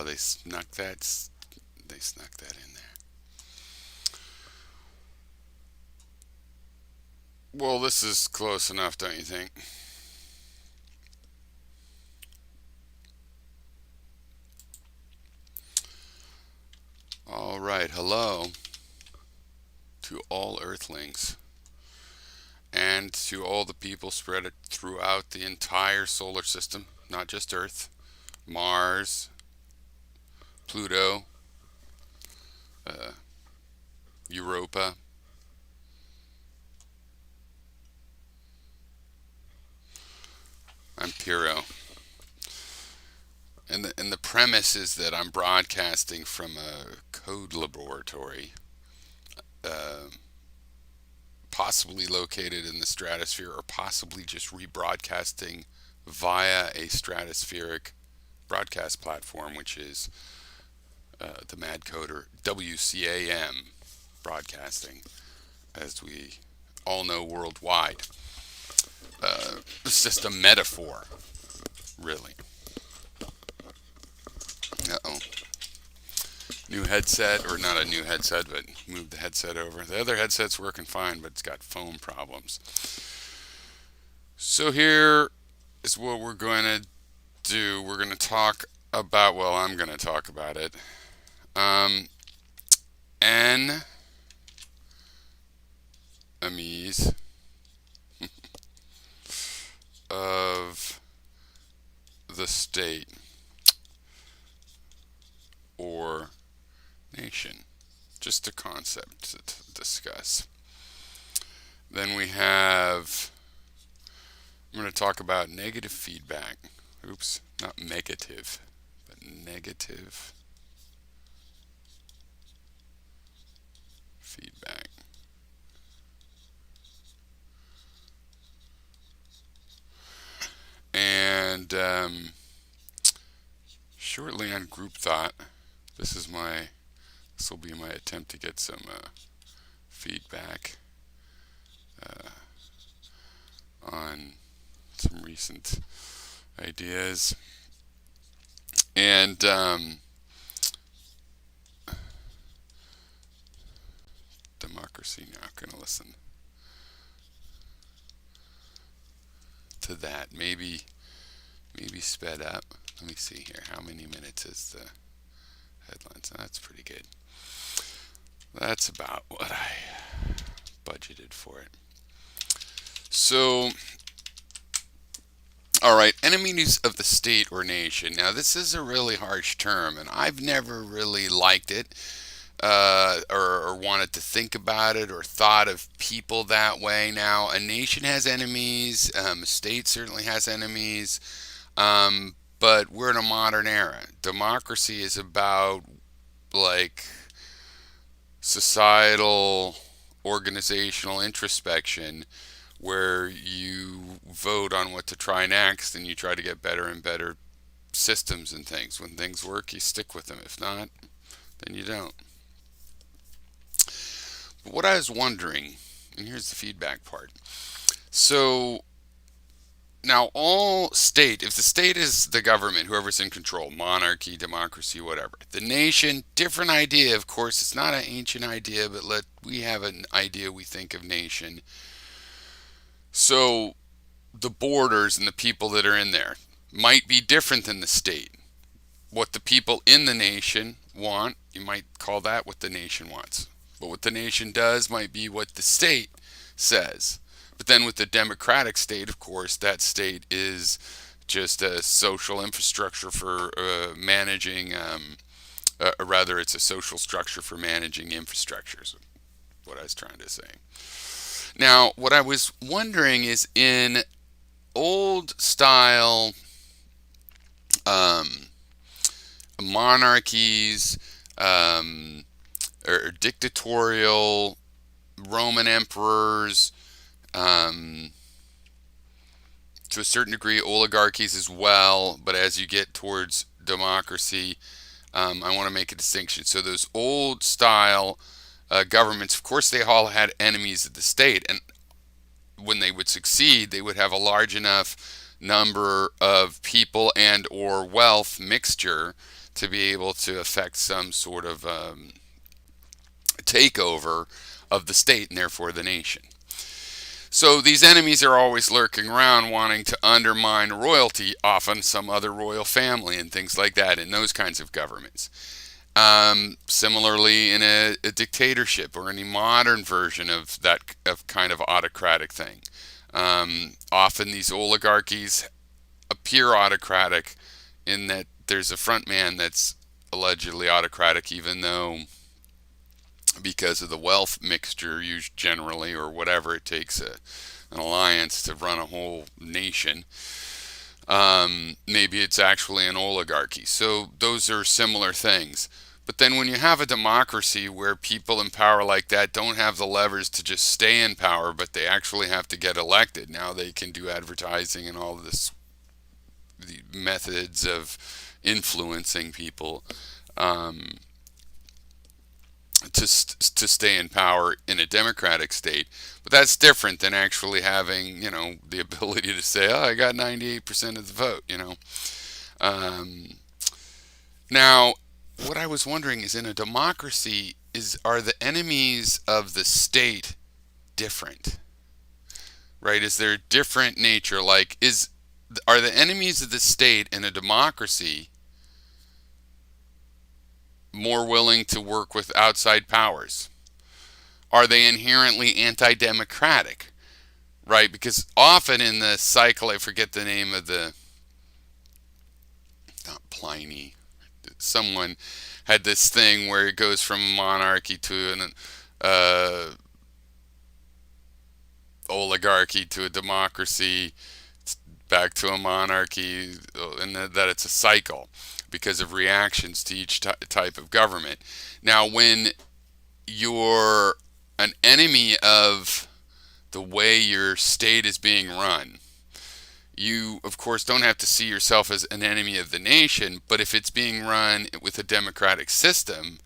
they snuck that. They snuck that in there. Well, this is close enough, don't you think? All right. Hello to all Earthlings and to all the people spread throughout the entire solar system, not just Earth, Mars, Pluto, uh, Europa. I'm Piro. And the premise is that I'm broadcasting from a code laboratory, uh, possibly located in the stratosphere, or possibly just rebroadcasting via a stratospheric broadcast platform, which is the Mad Coder WCAM broadcasting, as we all know worldwide. It's just a metaphor, really. Uh oh. New headset, or not a new headset, but move the headset over. The other headset's working fine, but it's got foam problems. So here is what we're going to do. We're going to talk about, well, I'm going to talk about it. Um, Enemies of the state or nation. Just a concept to discuss. Then we have, I'm going to talk about negative feedback. Oops, not negative, but negative feedback. And shortly on group thought, this will be my attempt to get some feedback uh, on some recent ideas. And democracy, not going to listen to that. Maybe sped up. Let me see here. How many minutes is the headlines? That's pretty good. That's about what I budgeted for it. So, all right, enemies of the state or nation. Now, this is a really harsh term, and I've never really liked it, or wanted to think about it, or thought of people that way. Now, a nation has enemies, a state certainly has enemies, but we're in a modern era. Democracy is about, like, societal organizational introspection, where you vote on what to try next and you try to get better and better systems and things. When things work, you stick with them. If not, then you don't. But what I was wondering, and here's the feedback part. So now, if the state is the government, whoever's in control, monarchy, democracy, whatever. The nation, different idea, of course. It's not an ancient idea, but we have an idea we think of nation. So the borders and the people that are in there might be different than the state. What the people in the nation want, you might call that what the nation wants. But what the nation does might be what the state says. But then with the democratic state, of course, that state is just a social infrastructure for managing, rather, it's a social structure for managing infrastructures, what I was trying to say. Now, what I was wondering is in old style um, monarchies, or dictatorial Roman emperors, um, to a certain degree oligarchies as well, but as you get towards democracy, I want to make a distinction. So those old style governments, of course, they all had enemies of the state, and when they would succeed, they would have a large enough number of people and or wealth mixture to be able to affect some sort of takeover of the state and therefore the nation. So these enemies are always lurking around wanting to undermine royalty, often some other royal family and things like that in those kinds of governments. Similarly, in a dictatorship or any modern version of that of kind of autocratic thing, often these oligarchies appear autocratic in that there's a front man that's allegedly autocratic, even though because of the wealth mixture used generally or whatever it takes an alliance to run a whole nation. Maybe it's actually an oligarchy. So those are similar things. But then when you have a democracy where people in power like that don't have the levers to just stay in power, but they actually have to get elected, now they can do advertising and all this, the methods of influencing people to stay in power in a democratic state. But that's different than actually having, the ability to say, oh, I got 98% of the vote, Now, what I was wondering is, in a democracy, are the enemies of the state different? Right? Is there a different nature? Like, are the enemies of the state in a democracy more willing to work with outside powers? Are they inherently anti-democratic? Right? Because often in the cycle, I forget the name of not Pliny, someone had this thing where it goes from monarchy to an oligarchy to a democracy, back to a monarchy, and that it's a cycle because of reactions to each type of government. Now, when you're an enemy of the way your state is being run, you, of course, don't have to see yourself as an enemy of the nation, but if it's being run with a democratic system,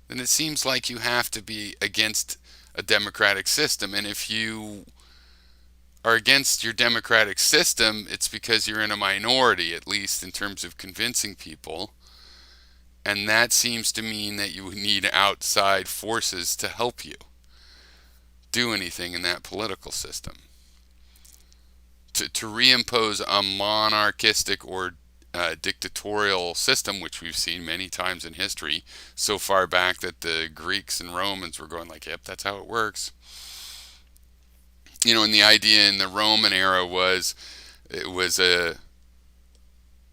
then it seems like you have to be against a democratic system. And if you are against your democratic system, it's because you're in a minority, at least in terms of convincing people. And that seems to mean that you need outside forces to help you do anything in that political system. To reimpose a monarchistic or dictatorial system, which we've seen many times in history, so far back that the Greeks and Romans were going like, yep, that's how it works. And the idea in the Roman era was, it was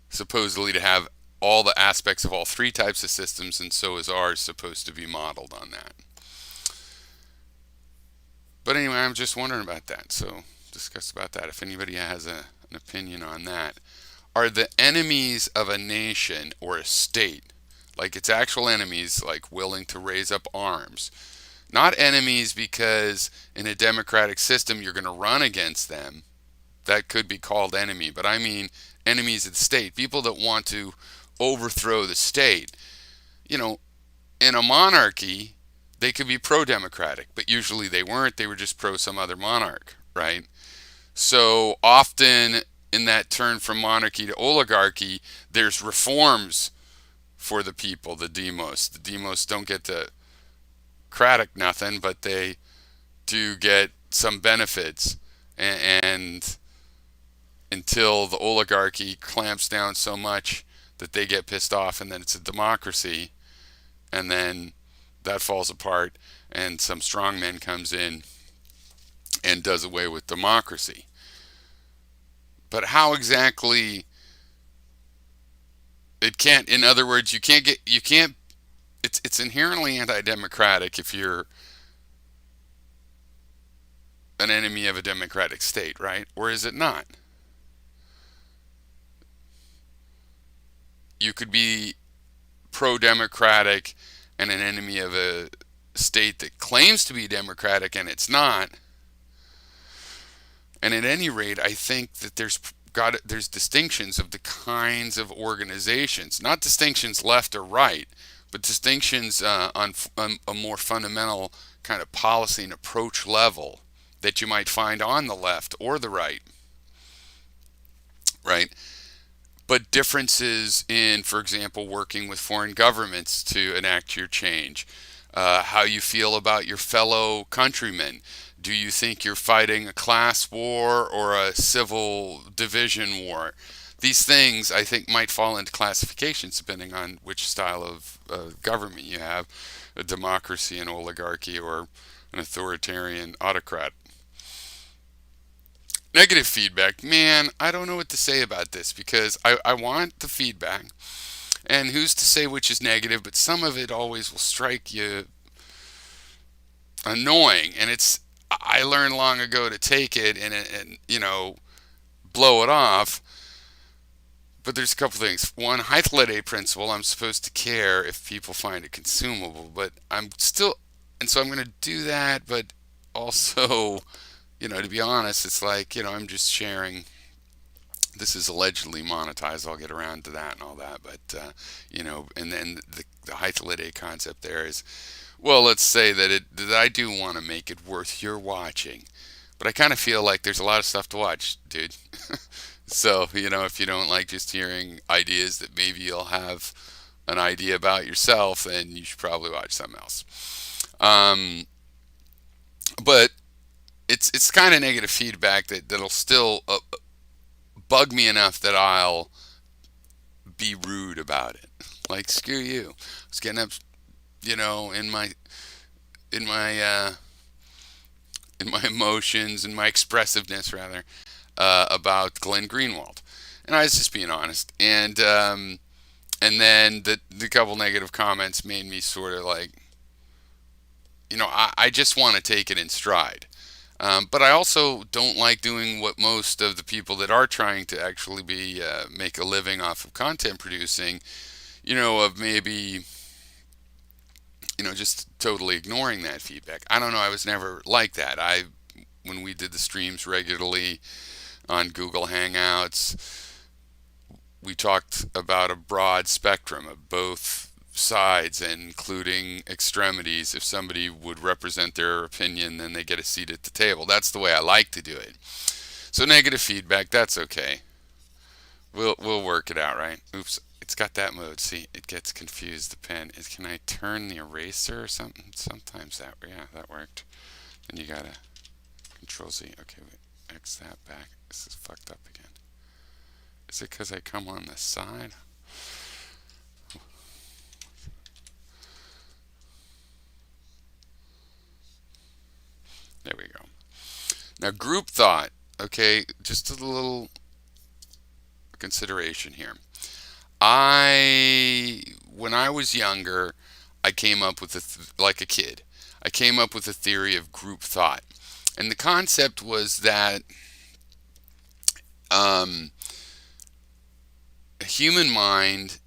supposedly to have all the aspects of all three types of systems, and so is ours supposed to be modeled on that. But anyway, I'm just wondering about that, so discuss about that if anybody has an opinion on that. Are the enemies of a nation or a state, like its actual enemies, like willing to raise up arms? Not enemies because in a democratic system you're going to run against them. That could be called enemy, but I mean enemies of the state, people that want to overthrow the state. In a monarchy, they could be pro-democratic, but usually they weren't. They were just pro some other monarch, right? So often in that turn from monarchy to oligarchy, there's reforms for the people, the demos. The demos don't get to cratic nothing, but they do get some benefits. And until the oligarchy clamps down so much that they get pissed off, and then it's a democracy, and then that falls apart, and some strongman comes in and does away with democracy. But how exactly it can't, in other words, you can't, it's inherently anti-democratic if you're an enemy of a democratic state, right? Or is it not? You could be pro-democratic and an enemy of a state that claims to be democratic and it's not. And at any rate, I think that there's distinctions of the kinds of organizations, not distinctions left or right, but distinctions on a more fundamental kind of policy and approach level that you might find on the left or the right, right? but differences in, for example, working with foreign governments to enact your change, how you feel about your fellow countrymen. Do you think you're fighting a class war or a civil division war? These things, I think, might fall into classifications depending on which style of government you have, a democracy, an oligarchy, or an authoritarian autocrat. Negative feedback, man, I don't know what to say about this because I want the feedback. And who's to say which is negative, but some of it always will strike you annoying. And I learned long ago to take it and blow it off. But there's a couple things. One, Hythlete principle, I'm supposed to care if people find it consumable, but I'm still, and so I'm going to do that, but also, to be honest, it's like, I'm just sharing. This is allegedly monetized. I'll get around to that and all that, but, and then the Hythlete concept there is, well, let's say that I do want to make it worth your watching, but I kind of feel like there's a lot of stuff to watch, dude. So, if you don't like just hearing ideas that maybe you'll have an idea about yourself, then you should probably watch something else. But it's kind of negative feedback that'll still bug me enough that I'll be rude about it. Like, screw you. I was getting up, in my in my emotions and my expressiveness rather about Glenn Greenwald, and I was just being honest. And then the couple negative comments made me sort of like, I just want to take it in stride. But I also don't like doing what most of the people that are trying to actually make a living off of content producing, of maybe, just totally ignoring that feedback. I don't know. I was never like that. When we did the streams regularly on Google Hangouts, we talked about a broad spectrum of both sides, including extremities. If somebody would represent their opinion, then they get a seat at the table. That's the way I like to do it. So negative feedback, that's okay. We'll work it out, right? Oops, it's got that mode. See, it gets confused. The pen. Can I turn the eraser or something? Sometimes that worked. Then you gotta Control Z. Okay, wait. X that back. This is fucked up again. Is it because I come on the side? There we go. Now, group thought. Okay, just a little consideration here. When I was younger, I came up with like a kid. I came up with a theory of group thought, and the concept was that a human mind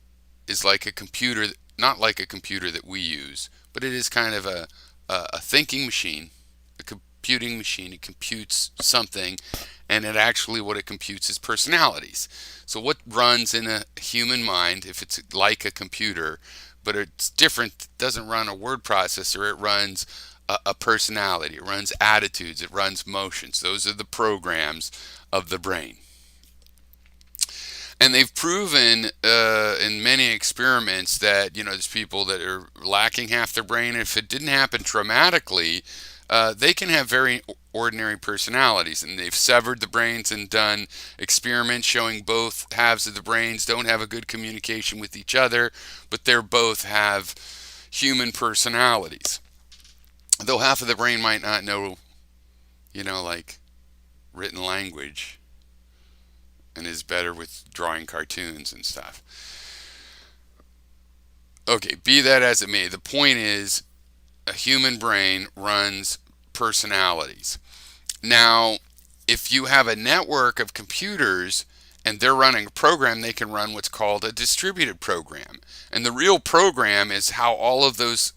is like a computer, not like a computer that we use, but it is kind of a thinking machine, a computing machine. It computes something, and what it computes is personalities. So what runs in a human mind, if it's like a computer, but it's different, it doesn't run a word processor, it runs a personality, it runs attitudes, it runs motions. Those are the programs of the brain. And they've proven in many experiments that, there's people that are lacking half their brain. If it didn't happen traumatically, they can have very ordinary personalities. And they've severed the brains and done experiments showing both halves of the brains don't have a good communication with each other, but they both have human personalities. Though half of the brain might not know, like written language, and is better with drawing cartoons and stuff. Okay, be that as it may, the point is a human brain runs personalities. Now, if you have a network of computers and they're running a program, they can run what's called a distributed program. And the real program is how all of those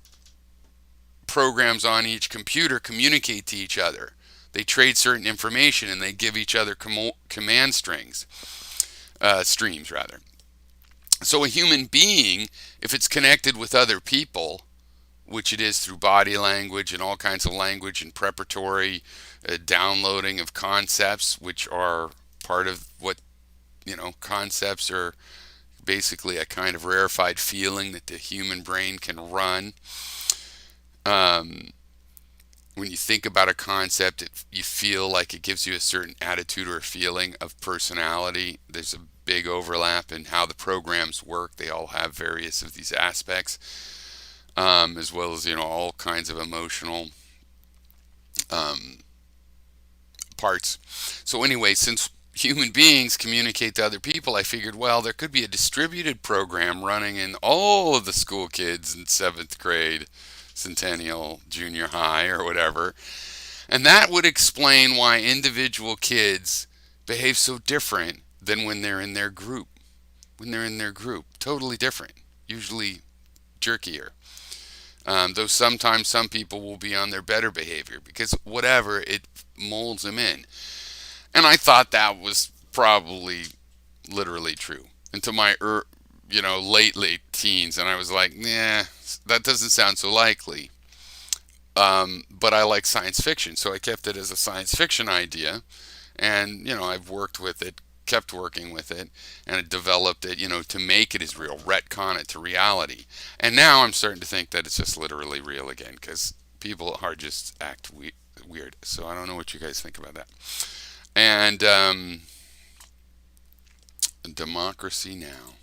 programs on each computer communicate to each other. They trade certain information and they give each other command streams rather. So a human being, if it's connected with other people, which it is through body language and all kinds of language and preparatory downloading of concepts, which are part of what concepts are basically a kind of rarefied feeling that the human brain can run. Um, when you think about a concept, you feel like it gives you a certain attitude or a feeling of personality. There's a big overlap in how the programs work. They all have various of these aspects, as well as all kinds of emotional um, parts. So anyway, since human beings communicate to other people, I figured, well, there could be a distributed program running in all of the school kids in seventh grade, Centennial, junior high, or whatever. And that would explain why individual kids behave so different than when they're in their group. When they're in their group, totally different, usually jerkier. Though sometimes some people will be on their better behavior because whatever, it molds them in. And I thought that was probably literally true into my late teens, and I was like, nah, that doesn't sound so likely. But I like science fiction, so I kept it as a science fiction idea, and I've worked with it, kept working with it, and it developed it, to make it as real, retcon it to reality. And now I'm starting to think that it's just literally real again, because people are just act weird. So I don't know what you guys think about that. And Democracy Now.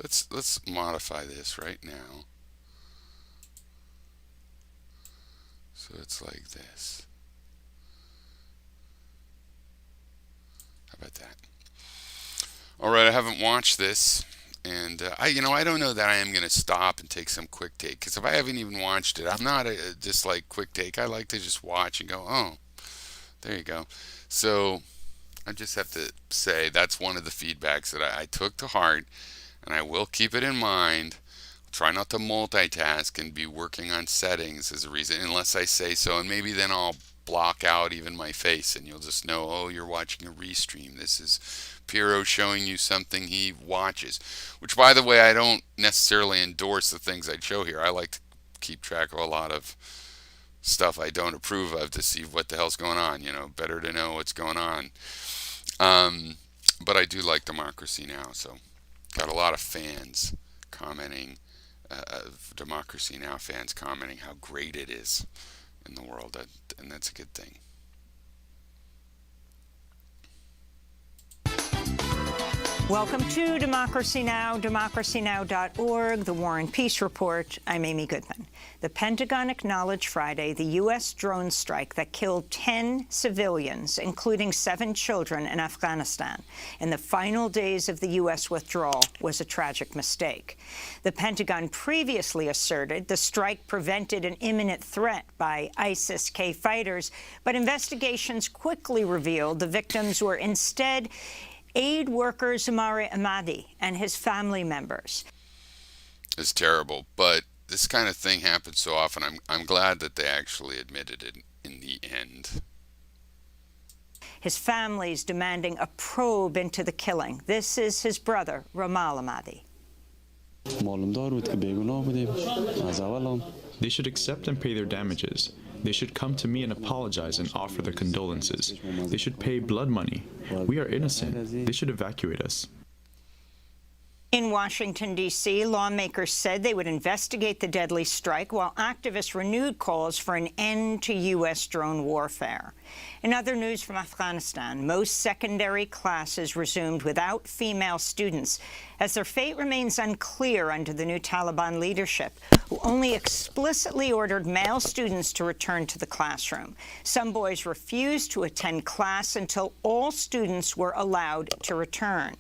Let's modify this right now. So it's like this. How about that? All right, I haven't watched this, and I don't know that I am going to stop and take some quick take, because if I haven't even watched it, I'm not just like quick take. I like to just watch and go, oh, there you go. So I just have to say that's one of the feedbacks that I took to heart, and I will keep it in mind. Try not to multitask and be working on settings as a reason, unless I say so, and maybe then I'll block out even my face, and you'll just know, oh, you're watching a restream. This is Piero showing you something he watches, which, by the way, I don't necessarily endorse the things I show here. I like to keep track of a lot of stuff I don't approve of to see what the hell's going on. Better to know what's going on. But I do like Democracy Now, so got a lot of fans commenting, Democracy Now fans commenting how great it is in the world, and that's a good thing. Welcome to Democracy Now!, democracynow.org, the War and Peace Report. I'm Amy Goodman. The Pentagon acknowledged Friday the U.S. drone strike that killed 10 civilians, including 7 children, in Afghanistan in the final days of the U.S. withdrawal was a tragic mistake. The Pentagon previously asserted the strike prevented an imminent threat by ISIS-K fighters, but investigations quickly revealed the victims were instead aid worker Zamari Ahmadi and his family members. It's terrible, but this kind of thing happens so often. I'm glad that they actually admitted it in the end. His family's demanding a probe into the killing. This is his brother, Ramal Ahmadi. They should accept and pay their damages. They should come to me and apologize and offer their condolences. They should pay blood money. We are innocent. They should evacuate us. In Washington, D.C., lawmakers said they would investigate the deadly strike, while activists renewed calls for an end to U.S. drone warfare. In other news from Afghanistan, most secondary classes resumed without female students, as their fate remains unclear under the new Taliban leadership, who only explicitly ordered male students to return to the classroom. Some boys refused to attend class until all students were allowed to return.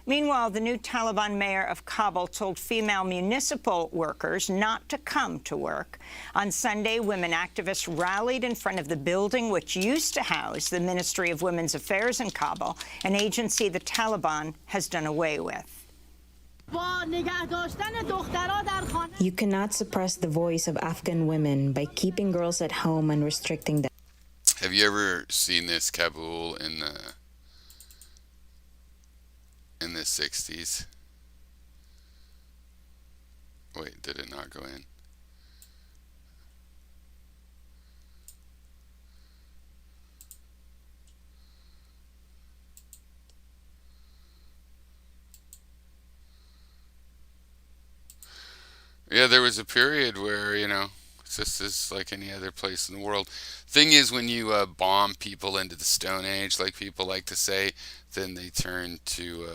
Meanwhile, the new Taliban mayor of Kabul told female municipal workers not to come to work. On Sunday, women activists rallied in front of the building which used to house the Ministry of Women's Affairs in Kabul, an agency the Taliban has done away with. You cannot suppress the voice of Afghan women by keeping girls at home and restricting them. Have you ever seen this Kabul in the 60s? Wait, did it not go in? Yeah, there was a period where, it's just as like any other place in the world. Thing is, when you bomb people into the Stone Age, like people like to say, then they turn to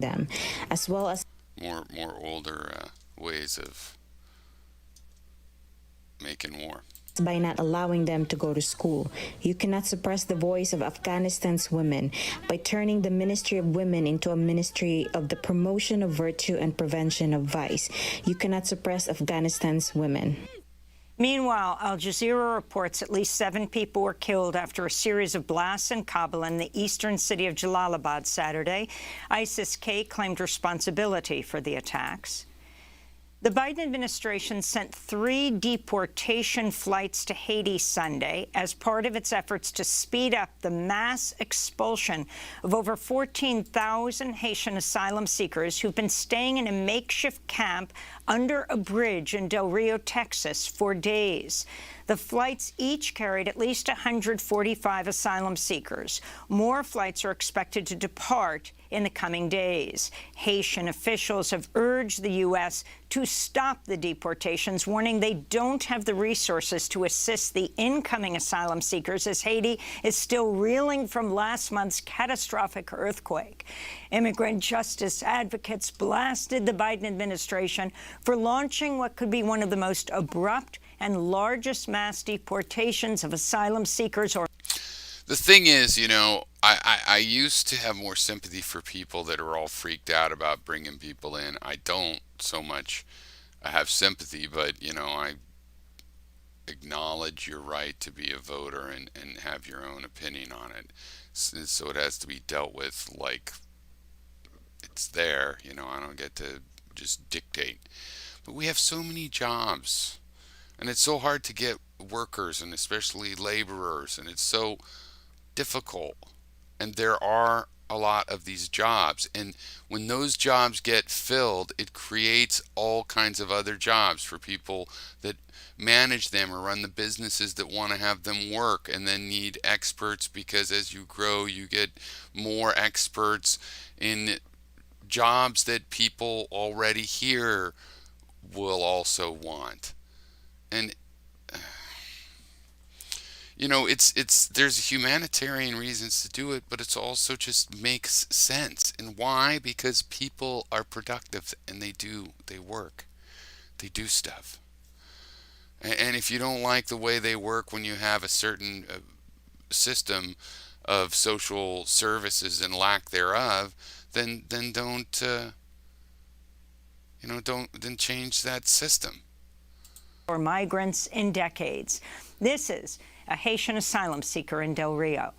them, as well as more older ways of making war. by not allowing them to go to school. You cannot suppress the voice of Afghanistan's women by turning the Ministry of Women into a ministry of the promotion of virtue and prevention of vice. You cannot suppress Afghanistan's women. Meanwhile, Al Jazeera reports at least 7 people were killed after a series of blasts in Kabul and the eastern city of Jalalabad Saturday. ISIS-K claimed responsibility for the attacks. The Biden administration sent 3 deportation flights to Haiti Sunday as part of its efforts to speed up the mass expulsion of over 14,000 Haitian asylum seekers who've been staying in a makeshift camp under a bridge in Del Rio, Texas, for days. The flights each carried at least 145 asylum seekers. More flights are expected to depart in the coming days. Haitian officials have urged the U.S. to stop the deportations, warning they don't have the resources to assist the incoming asylum seekers as Haiti is still reeling from last month's catastrophic earthquake. Immigrant justice advocates blasted the Biden administration for launching what could be one of the most abrupt and largest mass deportations of asylum seekers. The thing is, I used to have more sympathy for people that are all freaked out about bringing people in. I don't so much. I have sympathy, but, I acknowledge your right to be a voter and have your own opinion on it. So it has to be dealt with like it's there. I don't get to just dictate. But we have so many jobs. And it's so hard to get workers, and especially laborers, and it's so difficult. And there are a lot of these jobs. And when those jobs get filled, it creates all kinds of other jobs for people that manage them or run the businesses that want to have them work and then need experts, because as you grow, you get more experts in jobs that people already here will also want. And it's there's humanitarian reasons to do it, but it's also just makes sense. And why? Because people are productive and they work, they do stuff. And if you don't like the way they work when you have a certain system of social services and lack thereof, then don't change that system. For migrants in decades. This is a Haitian asylum seeker in Del Rio.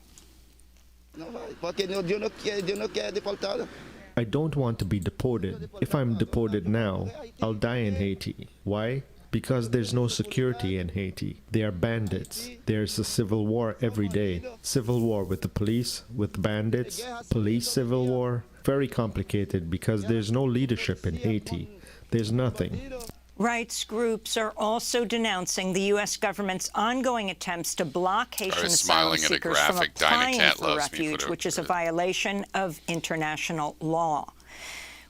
I don't want to be deported. If I'm deported now, I'll die in Haiti. Why? Because there's no security in Haiti. They are bandits. There's a civil war every day. Civil war with the police, with bandits, police civil war. Very complicated because there's no leadership in Haiti. There's nothing. Rights groups are also denouncing the U.S. government's ongoing attempts to block Haitian asylum seekers from applying for refuge, which is a violation of international law.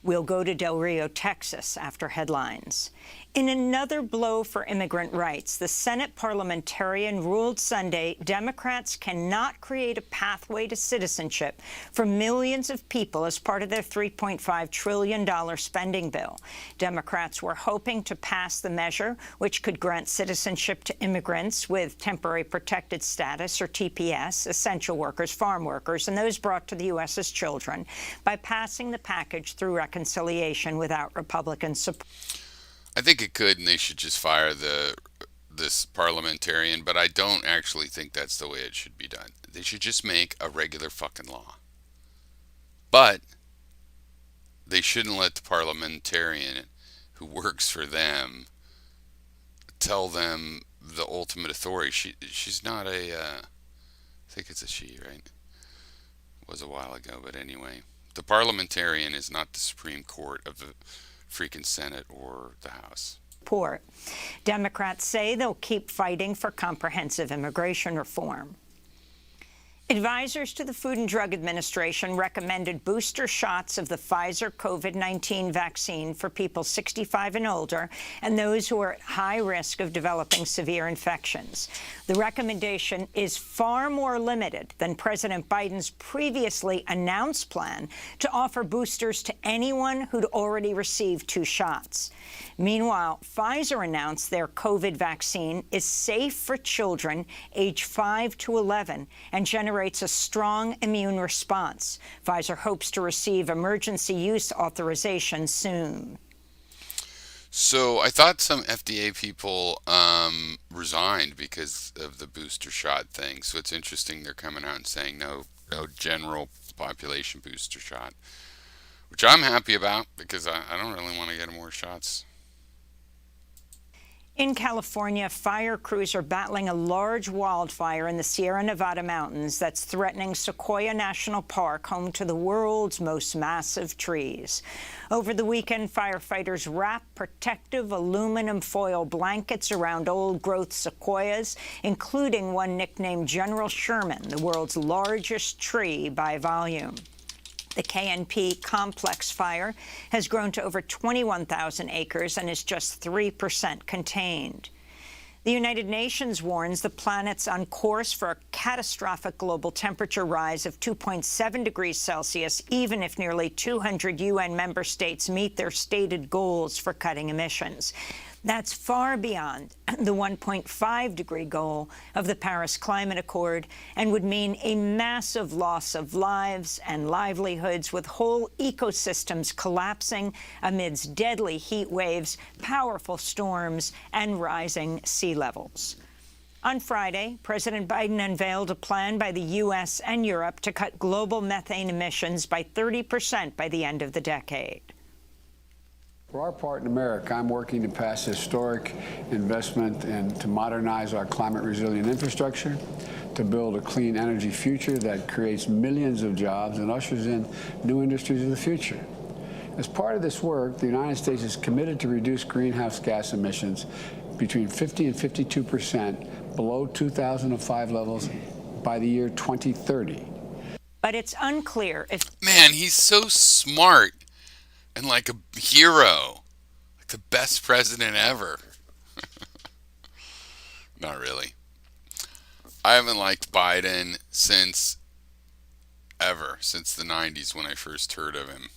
We'll go to Del Rio, Texas, after headlines. In another blow for immigrant rights, the Senate parliamentarian ruled Sunday Democrats cannot create a pathway to citizenship for millions of people as part of their $3.5 trillion spending bill. Democrats were hoping to pass the measure, which could grant citizenship to immigrants with temporary protected status, or TPS, essential workers, farm workers, and those brought to the U.S. as children, by passing the package through reconciliation without Republican support. I think it could, and they should just fire this parliamentarian, but I don't actually think that's the way it should be done. They should just make a regular fucking law. But they shouldn't let the parliamentarian who works for them tell them the ultimate authority. She's not a, I think it's a she, right? It was a while ago, but anyway. The parliamentarian is not the Supreme Court of the freaking Senate or the House. Democrats say they'll keep fighting for comprehensive immigration reform. Advisors to the Food and Drug Administration recommended booster shots of the Pfizer COVID-19 vaccine for people 65 and older and those who are at high risk of developing severe infections. The recommendation is far more limited than President Biden's previously announced plan to offer boosters to anyone who'd already received 2 shots. Meanwhile, Pfizer announced their COVID vaccine is safe for children age 5 to 11 and generates a strong immune response. Pfizer hopes to receive emergency use authorization soon. So I thought some FDA people resigned because of the booster shot thing. So it's interesting they're coming out and saying no general population booster shot, which I'm happy about because I don't really want to get more shots. In California, fire crews are battling a large wildfire in the Sierra Nevada mountains that's threatening Sequoia National Park, home to the world's most massive trees. Over the weekend, firefighters wrapped protective aluminum foil blankets around old-growth sequoias, including one nicknamed General Sherman, the world's largest tree by volume. The KNP complex fire has grown to over 21,000 acres and is just 3% contained. The United Nations warns the planet's on course for a catastrophic global temperature rise of 2.7 degrees Celsius, even if nearly 200 UN member states meet their stated goals for cutting emissions. That's far beyond the 1.5-degree goal of the Paris Climate Accord and would mean a massive loss of lives and livelihoods, with whole ecosystems collapsing amidst deadly heat waves, powerful storms, and rising sea levels. On Friday, President Biden unveiled a plan by the U.S. and Europe to cut global methane emissions by 30% by the end of the decade. For our part in America, I'm working to pass historic investment and to modernize our climate-resilient infrastructure, to build a clean energy future that creates millions of jobs and ushers in new industries of the future. As part of this work, the United States is committed to reduce greenhouse gas emissions between 50 and 52% below 2005 levels by the year 2030. But it's unclear if... Man, he's so smart. And like a hero, like the best president ever. Not really. I haven't liked Biden since the 90s when I first heard of him.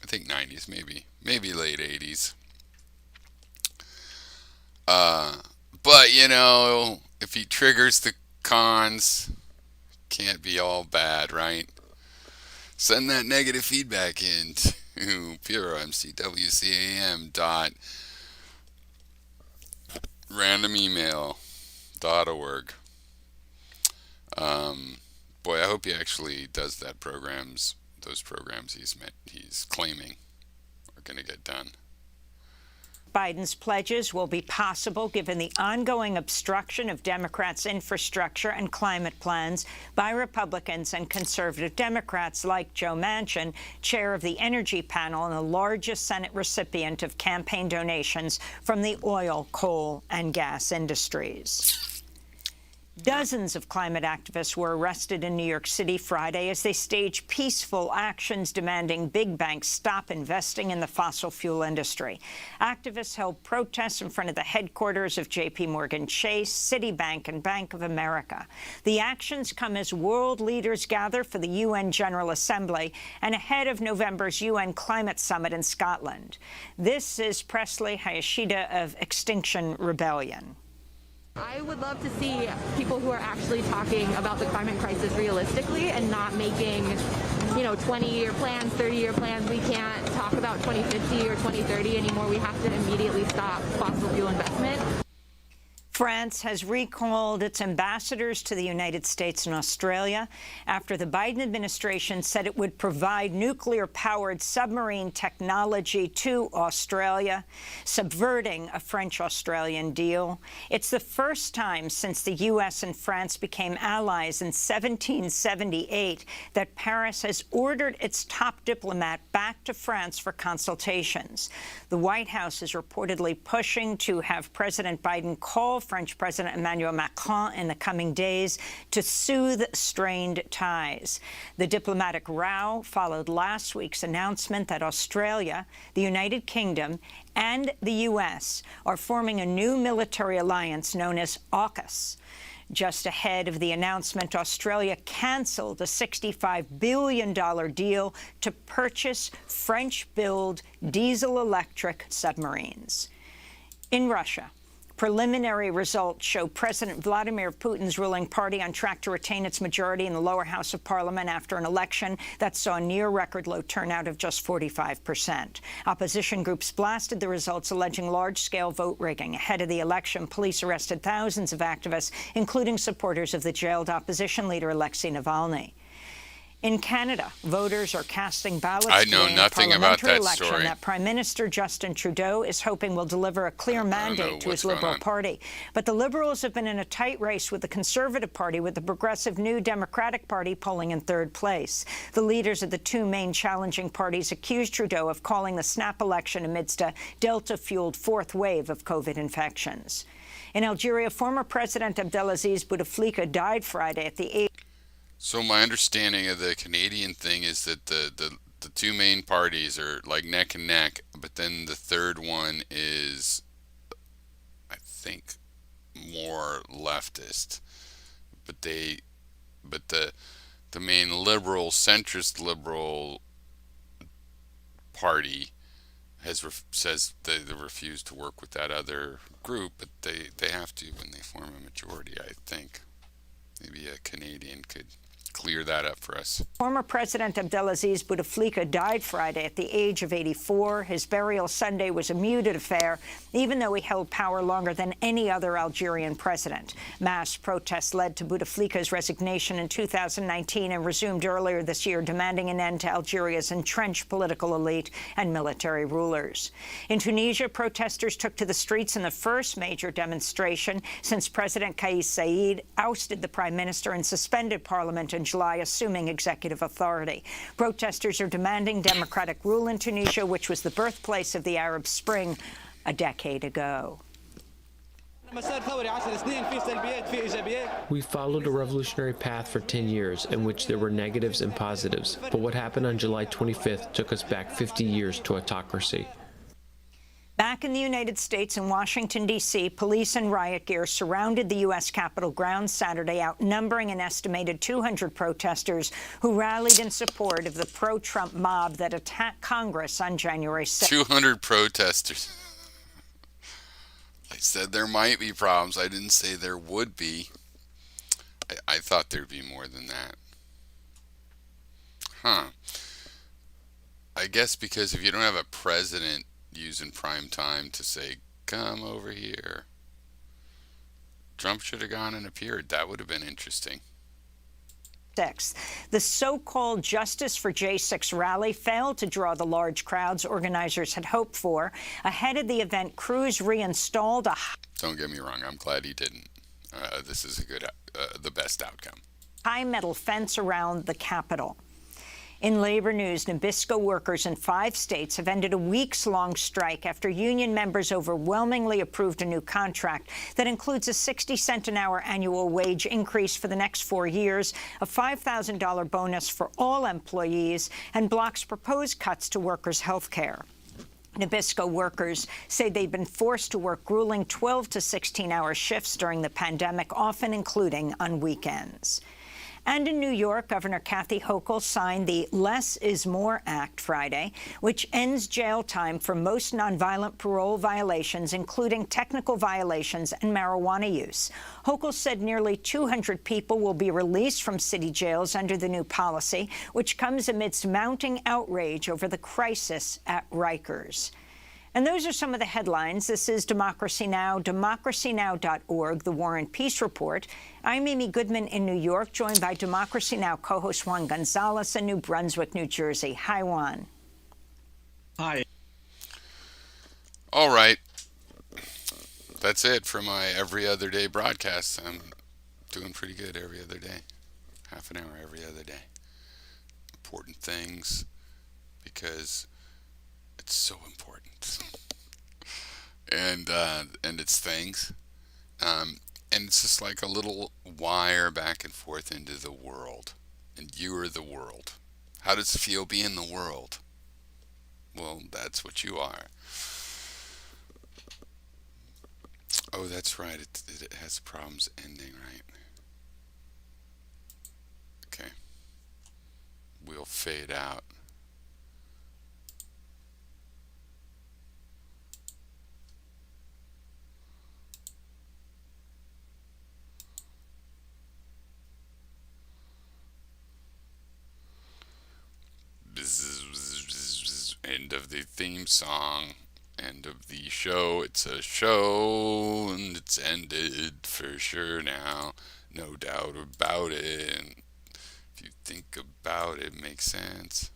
I think 90s, maybe late 80s. But, you know, if he triggers the cons, can't be all bad, right? Send that negative feedback in to puremcwcam.randomemail.org. Boy, I hope he actually does those programs he's claiming are going to get done. Biden's pledges will be possible given the ongoing obstruction of Democrats' infrastructure and climate plans by Republicans and conservative Democrats like Joe Manchin, chair of the Energy Panel and the largest Senate recipient of campaign donations from the oil, coal, and gas industries. Dozens of climate activists were arrested in New York City Friday as they staged peaceful actions demanding big banks stop investing in the fossil fuel industry. Activists held protests in front of the headquarters of J.P. Morgan Chase, Citibank, and Bank of America. The actions come as world leaders gather for the UN General Assembly and ahead of November's UN Climate Summit in Scotland. This is Presley Hayashida of Extinction Rebellion. I would love to see people who are actually talking about the climate crisis realistically and not making, 20-year plans, 30-year plans. We can't talk about 2050 or 2030 anymore. We have to immediately stop fossil fuel investment. France has recalled its ambassadors to the United States and Australia after the Biden administration said it would provide nuclear-powered submarine technology to Australia, subverting a French-Australian deal. It's the first time since the U.S. and France became allies in 1778 that Paris has ordered its top diplomat back to France for consultations. The White House is reportedly pushing to have President Biden call French President Emmanuel Macron in the coming days to soothe strained ties. The diplomatic row followed last week's announcement that Australia, the United Kingdom, and the U.S. are forming a new military alliance known as AUKUS. Just ahead of the announcement, Australia canceled a $65 billion deal to purchase French-built diesel-electric submarines. In Russia, preliminary results show President Vladimir Putin's ruling party on track to retain its majority in the lower house of parliament after an election that saw a near-record low turnout of just 45%. Opposition groups blasted the results, alleging large-scale vote rigging. Ahead of the election, police arrested thousands of activists, including supporters of the jailed opposition leader Alexei Navalny. In Canada, voters are casting ballots I know today in a nothing about parliamentary that election story. that Prime Minister Justin Trudeau is hoping will deliver a clear mandate to his Liberal Party. But the Liberals have been in a tight race with the Conservative Party, with the progressive New Democratic Party polling in third place. The leaders of the two main challenging parties accused Trudeau of calling the snap election amidst a Delta-fueled fourth wave of COVID infections. In Algeria, former President Abdelaziz Bouteflika died Friday at the age. So my understanding of the Canadian thing is that the two main parties are like neck and neck, but then the third one is, I think, more leftist. But the main liberal, centrist liberal party says they refuse to work with that other group, but they have to when they form a majority, I think. Maybe a Canadian could clear that up for us. Former President Abdelaziz Bouteflika died Friday at the age of 84. His burial Sunday was a muted affair, even though he held power longer than any other Algerian president. Mass protests led to Bouteflika's resignation in 2019 and resumed earlier this year, demanding an end to Algeria's entrenched political elite and military rulers. In Tunisia, protesters took to the streets in the first major demonstration since President Kais Saied ousted the prime minister and suspended parliament in July, assuming executive authority. Protesters are demanding democratic rule in Tunisia, which was the birthplace of the Arab Spring a decade ago. We followed a revolutionary path for 10 years in which there were negatives and positives, but what happened on July 25th took us back 50 years to autocracy. Back in the United States, in Washington, D.C., police and riot gear surrounded the U.S. Capitol grounds Saturday, outnumbering an estimated 200 protesters who rallied in support of the pro-Trump mob that attacked Congress on January 6th. 200 protesters. I said there might be problems. I didn't say there would be. I thought there'd be more than that. Huh. I guess because if you don't have a president using prime time to say, come over here, Trump should have gone and appeared. That would have been interesting. The so-called Justice for J6 rally failed to draw the large crowds organizers had hoped for. Ahead of the event, Cruz reinstalled a... Don't get me wrong, I'm glad he didn't. This is the best outcome. High metal fence around the Capitol. In labor news, Nabisco workers in 5 states have ended a weeks-long strike after union members overwhelmingly approved a new contract that includes a 60-cent an hour annual wage increase for the next 4 years, a $5,000 bonus for all employees, and blocks proposed cuts to workers' health care. Nabisco workers say they've been forced to work grueling 12 to 16-hour shifts during the pandemic, often including on weekends. And in New York, Governor Kathy Hochul signed the Less is More Act Friday, which ends jail time for most nonviolent parole violations, including technical violations and marijuana use. Hochul said nearly 200 people will be released from city jails under the new policy, which comes amidst mounting outrage over the crisis at Rikers. And those are some of the headlines. This is Democracy Now!, democracynow.org, the War and Peace Report. I'm Amy Goodman in New York, joined by Democracy Now! Co-host Juan Gonzalez in New Brunswick, New Jersey. Hi, Juan. Hi. All right. That's it for my every other day broadcast. I'm doing pretty good every other day. Half an hour every other day. Important things, because it's so important. And it's things. And it's just like a little wire back and forth into the world. And you are the world. How does it feel being in the world? Well, that's what you are. Oh, that's right. It has problems ending, right? Okay. We'll fade out. End of the theme song. End of the show. It's a show and it's ended for sure now. No doubt about it. And if you think about it, it makes sense.